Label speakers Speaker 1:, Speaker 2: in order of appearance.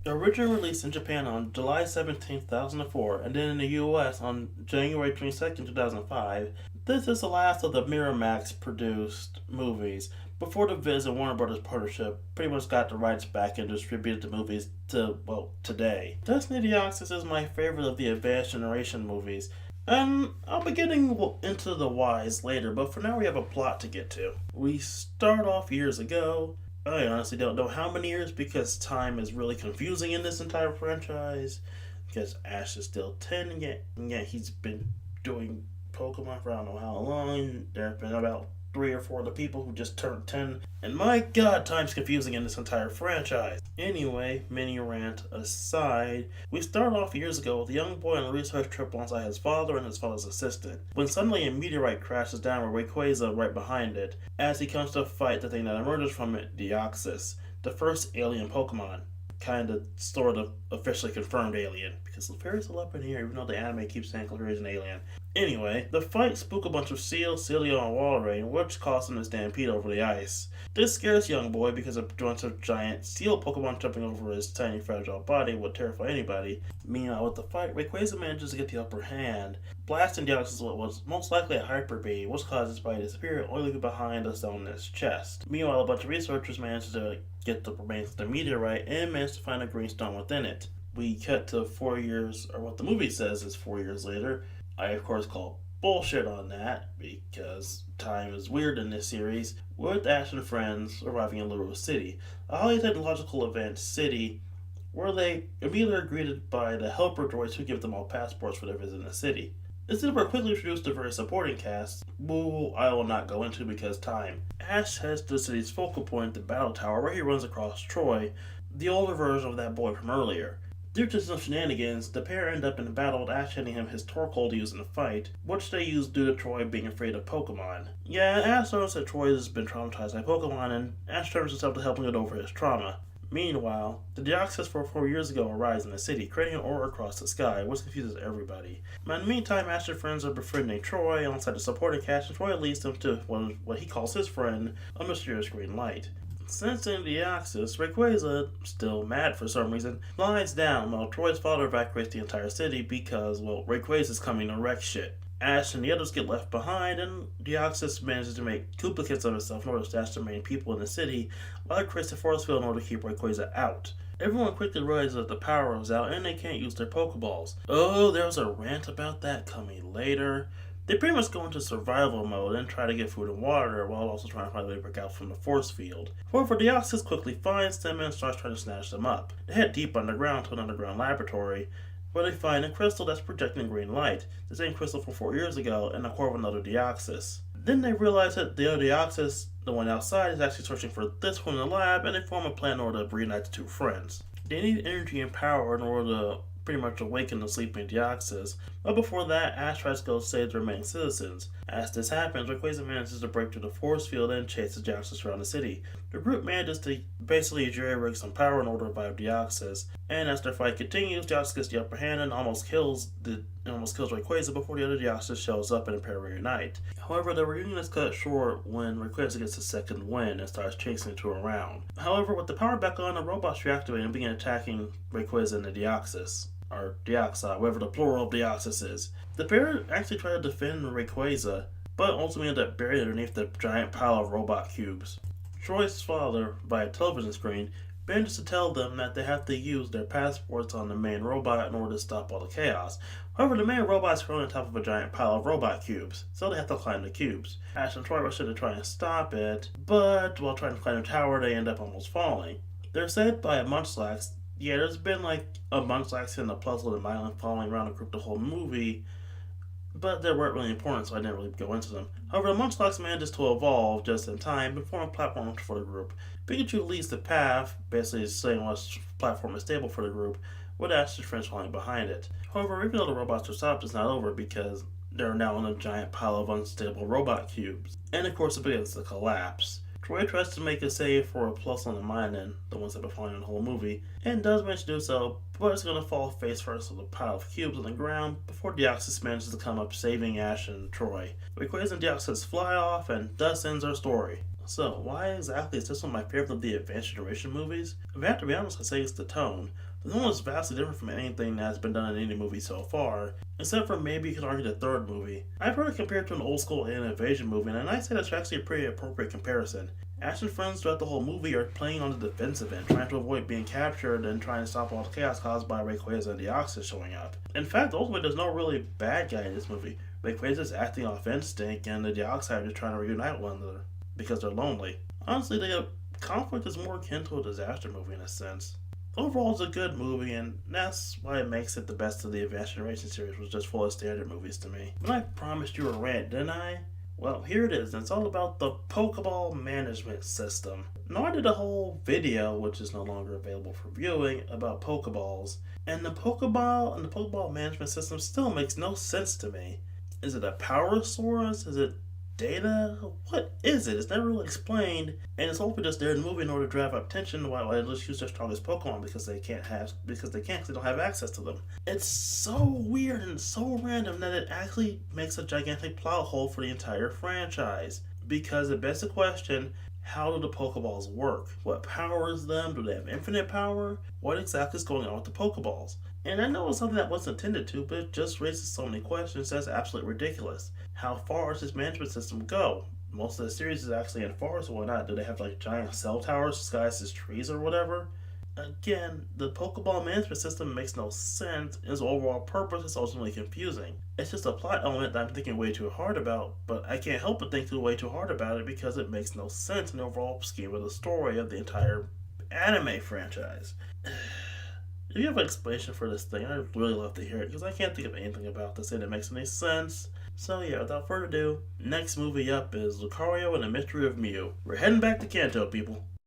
Speaker 1: Originally released in Japan on July 17th, 2004, and then in the US on January 22nd, 2005, this is the last of the Miramax produced movies before the Viz and Warner Brothers partnership pretty much got the rights back and distributed the movies to, well, today. Destiny Deoxys is my favorite of the Advanced Generation movies, and I'll be getting into the whys later, but for now we have a plot to get to. We start off years ago. I honestly don't know how many years because time is really confusing in this entire franchise. Because Ash is still 10, and yet he's been doing Pokemon for I don't know how long. There have been about 3 or 4 of the people who just turned 10. And my god, time's confusing in this entire franchise. Anyway, mini rant aside, we start off years ago with a young boy on a research trip alongside his father and his father's assistant, when suddenly a meteorite crashes down with Rayquaza right behind it, as he comes to fight the thing that emerges from it, Deoxys, the first alien Pokemon. Kinda, sort of, officially confirmed alien, because Lefairy's still up in here, even though the anime keeps saying Clefairy's an alien. Anyway, the fight spook a bunch of Seal, Celio, and Walrein, which caused him to stampede over the ice. This scares young boy because a bunch of giant Seal Pokemon jumping over his tiny fragile body would terrify anybody. Meanwhile, with the fight, Rayquaza manages to get the upper hand, blasting Deoxys with what was most likely a Hyper Beam, which causes his body to disappear, only leaving behind a stone in his chest. Meanwhile, a bunch of researchers manage to get the remains of the meteorite and manage to find a green stone within it. We cut to 4 years, or what the movie says is 4 years later. I, of course, call bullshit on that because time is weird in this series, with Ash and friends arriving in Luru City, a highly technological event city where they immediately are greeted by the helper droids who give them all passports for their visit in the city. Instead, we're quickly introduced to various supporting casts, who I will not go into because time. Ash heads to the city's focal point, the battle tower, where he runs across Troy, the older version of that boy from earlier. Due to some shenanigans, the pair end up in a battle with Ash handing him his Torkoal to use in the fight, which they use due to Troy being afraid of Pokemon. Yeah, Ash knows that Troy has been traumatized by Pokemon, and Ash turns himself to helping get over his trauma. Meanwhile, the Deoxys from 4 years ago arrives in the city, creating an aura across the sky, which confuses everybody. In the meantime, Ash and friends are befriending Troy alongside the supporting cast, and Troy leads them to what he calls his friend, a mysterious green light. Sensing Deoxys, Rayquaza, still mad for some reason, lies down while Troy's father evacuates the entire city because, well, Rayquaza's coming to wreck shit. Ash and the others get left behind, and Deoxys manages to make duplicates of himself in order to stash the main people in the city, while it creates a force field in order to keep Rayquaza out. Everyone quickly realizes that the power is out and they can't use their Pokeballs. Oh, there's a rant about that coming later. They pretty much go into survival mode and try to get food and water while also trying to find a way to break out from the force field. However, Deoxys quickly finds them and starts trying to snatch them up. They head deep underground to an underground laboratory, where they find a crystal that's projecting green light, the same crystal from 4 years ago, and a core of another Deoxys. Then they realize that the other Deoxys, the one outside, is actually searching for this one in the lab, and they form a plan in order to reunite the two friends. They need energy and power in order to pretty much awaken the sleeping Deoxys, but before that, Ash tries to go save the remaining citizens. As this happens, Rayquaza manages to break through the force field and chase the Deoxys around the city. The group manages to basically jerry-rig some power in order to revive Deoxys, and as their fight continues, Deoxys gets the upper hand and almost kills Rayquaza before the other Deoxys shows up and the pair reunite. However, the reunion is cut short when Rayquaza gets a second wind and starts chasing the two around. However, with the power back on, the robots reactivate and begin attacking Rayquaza and the Deoxys, or Deoxys, whatever the plural of Deoxys is. The pair actually try to defend Rayquaza, but ultimately end up buried underneath the giant pile of robot cubes. Troy's father, via television screen, manages to tell them that they have to use their passports on the main robot in order to stop all the chaos. However, the main robot is currently on top of a giant pile of robot cubes, so they have to climb the cubes. Ash and Troy rush in to try and stop it, but while trying to climb the tower, they end up almost falling. They're saved by a Munchlax. Yeah, there's been like a Munchlax and a puzzle and Mylan following around the group the whole movie, but they weren't really important, so I didn't really go into them. However, the Munchlax manages to evolve just in time and form a platform for the group. Pikachu leads the path, basically saying what platform is stable for the group, with Ash's friends falling behind it. However, even though the robots are stopped, it's not over because they're now in a giant pile of unstable robot cubes. And of course, it begins to collapse. Troy tries to make a save for a plus on the Minun, the ones that have been falling in the whole movie, and does manage to do so, but it's going to fall face first with a pile of cubes on the ground before Deoxys manages to come up, saving Ash and Troy. Rayquaza and Deoxys fly off, and thus ends our story. So, why exactly is this one my favorite of the Advanced Generation movies? If I have to be honest, I'd say it's the tone. The one was vastly different from anything that's been done in any movie so far, except for maybe you could argue the third movie. I've heard it compared to an old school alien invasion movie, and I'd say that's actually a pretty appropriate comparison. Ash and friends throughout the whole movie are playing on the defensive end, trying to avoid being captured and trying to stop all the chaos caused by Rayquaza and Deoxys showing up. In fact, ultimately, there's no really bad guy in this movie. Rayquaza's acting off instinct, and the Deoxys are just trying to reunite one another because they're lonely. Honestly, the conflict is more akin to a disaster movie in a sense. Overall, it's a good movie, and that's why it makes it the best of the Advanced Generation series, which is just full of standard movies to me. But I promised you a rant, didn't I? Well, here it is, and it's all about the Pokeball management system. Now, I did a whole video, which is no longer available for viewing, about Pokeballs, and the Pokeball management system still makes no sense to me. Is it a power source? Is it data? What is it? It's never really explained, and it's hopefully just there in the movie in order to drive up tension while they just use their strongest Pokemon because they don't have access to them. It's so weird and so random that it actually makes a gigantic plot hole for the entire franchise. Because it begs the question, how do the Pokeballs work? What powers them? Do they have infinite power? What exactly is going on with the Pokeballs? And I know it's something that wasn't intended to, but it just raises so many questions that's absolutely ridiculous. How far does this management system go? Most of the series is actually in forests or whatnot. Do they have like giant cell towers disguised as trees or whatever? Again, the Pokeball management system makes no sense, and its overall purpose is ultimately confusing. It's just a plot element that I'm thinking way too hard about, but I can't help but think way too hard about it because it makes no sense in the overall scheme of the story of the entire anime franchise. If you have an explanation for this thing, I'd really love to hear it, because I can't think of anything about this that makes any sense. So yeah, without further ado, next movie up is Lucario and the Mystery of Mew. We're heading back to Kanto, people.